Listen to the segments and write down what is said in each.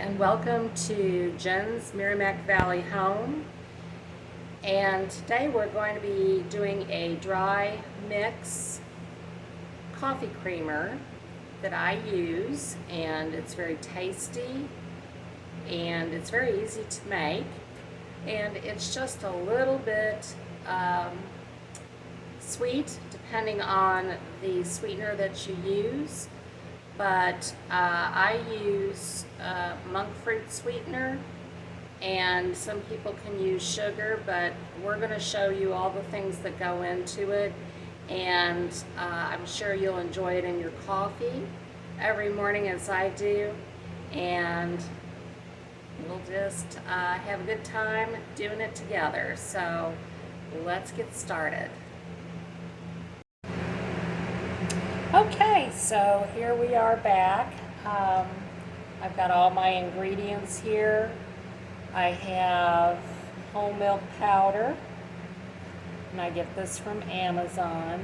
and welcome to Jen's Merrimack Valley home. And today we're going to be doing a dry mix coffee creamer that I use, and it's very tasty and it's very easy to make, and it's just a little bit sweet depending on the sweetener that you use. But I use monk fruit sweetener, and some people can use sugar, but we're going to show you all the things that go into it, and I'm sure you'll enjoy it in your coffee every morning as I do, and we'll just have a good time doing it together. So let's get started. Okay, so here we are back. I've got all my ingredients here. I have whole milk powder, and I get this from Amazon.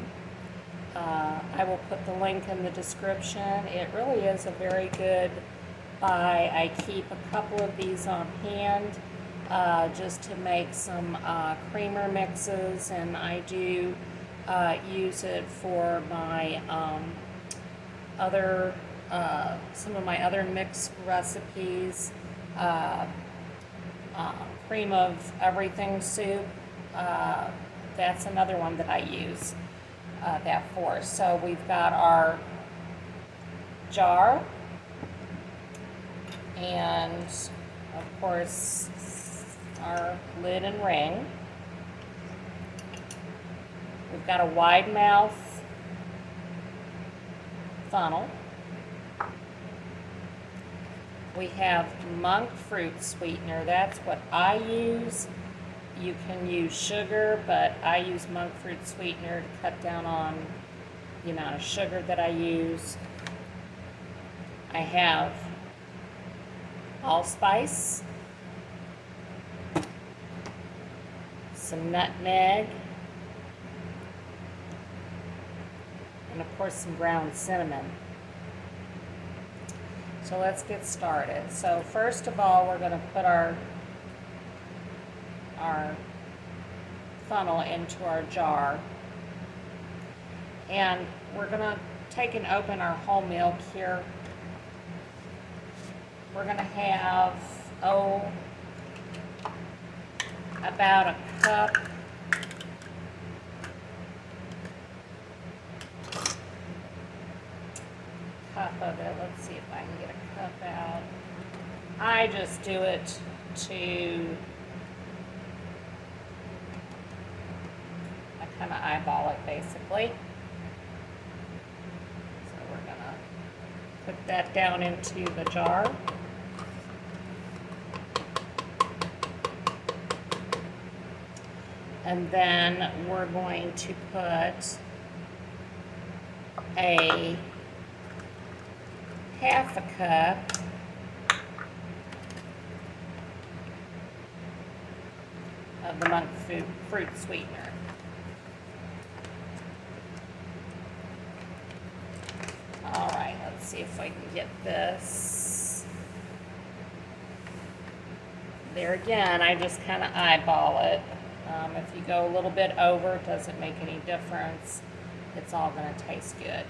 I will put the link in the description. It really is a very good buy. I keep a couple of these on hand just to make some creamer mixes, and I do use it for my some of my other mixed recipes. Cream of everything soup, that's another one that I use that for. So we've got our jar, and of course our lid and ring. We've got a wide mouth funnel. We have monk fruit sweetener. That's what I use. You can use sugar, but I use monk fruit sweetener to cut down on the amount of sugar that I use. I have allspice, some nutmeg, and of course some ground cinnamon. So let's get started. So first of all, we're going to put our funnel into our jar, and we're going to take and open our whole milk here. We're going to have about a cup of it. Let's see if I can get a cup out. I just do it I kind of eyeball it basically. So we're gonna put that down into the jar. And then we're going to put a half a cup of the monk fruit sweetener. All right, let's see if I can get this. There again, I just kind of eyeball it. If you go a little bit over, it doesn't make any difference. It's all going to taste good.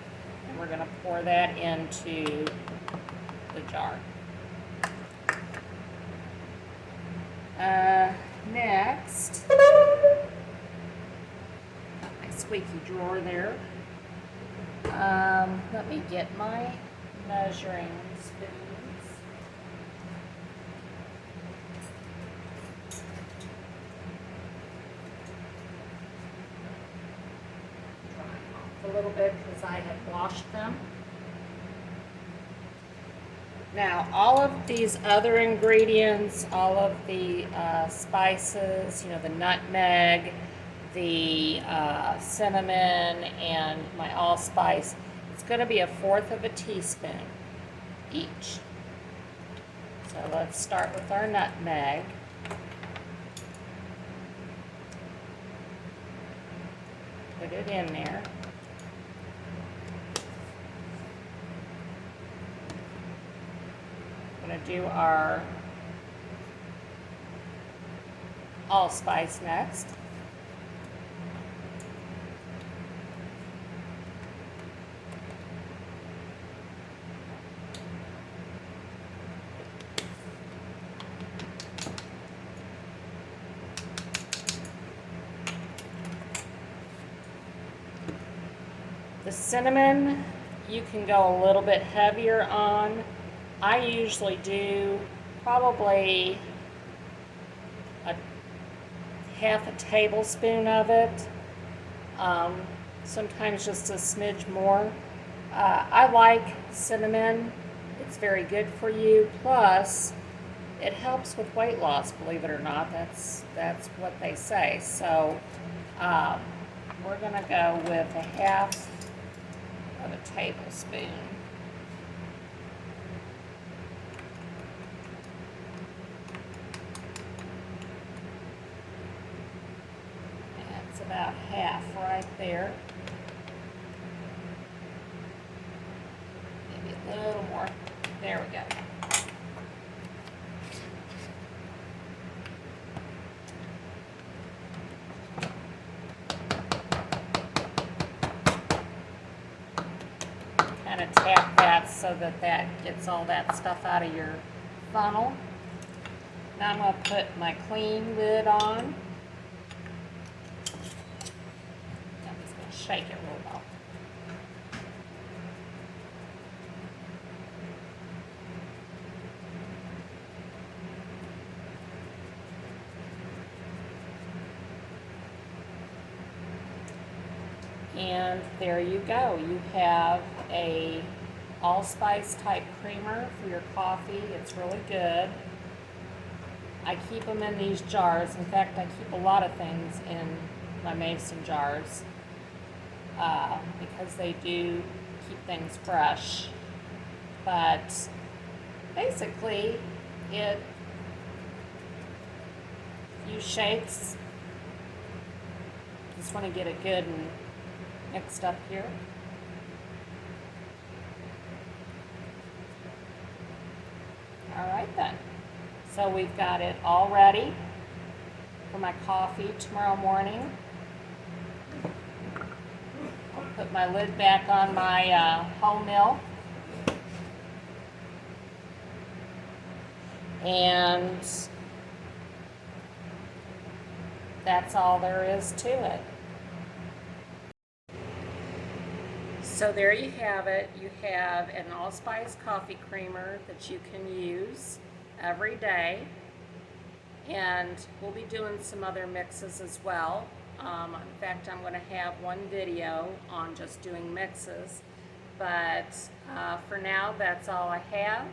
And we're going to pour that into the jar. Next, got my squeaky drawer there. Let me get my measuring spoons. A little bit because I had washed them. Now, all of these other ingredients, all of the spices, the nutmeg, the cinnamon, and my allspice, it's going to be 1/4 of a teaspoon each. So let's start with our nutmeg. Put it in there. going to do our allspice next. The cinnamon, you can go a little bit heavier on. I usually do probably a half a tablespoon of it, sometimes just a smidge more. I like cinnamon. It's very good for you. Plus, it helps with weight loss, believe it or not. That's what they say. So we're going to go with a half of a tablespoon. That's about half right there. Maybe a little more. There we go. Kind of tap that so that that gets all that stuff out of your funnel. Now I'm going to put my clean lid on. I'm just going to shake it real well. And there you go. You have a allspice type creamer for your coffee. It's really good. I keep them in these jars. In fact, I keep a lot of things in my mason jars because they do keep things fresh. But basically, it few shakes. Just want to get it good and mixed up here. All right then. So we've got it all ready for my coffee tomorrow morning. I'll put my lid back on my whole milk. And that's all there is to it. So there you have it. You have an allspice coffee creamer that you can use every day. And we'll be doing some other mixes as well. In fact, I'm going to have one video on just doing mixes. But for now, that's all I have.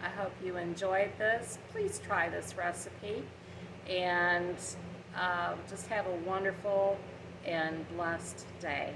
I hope you enjoyed this. Please try this recipe. And just have a wonderful and blessed day.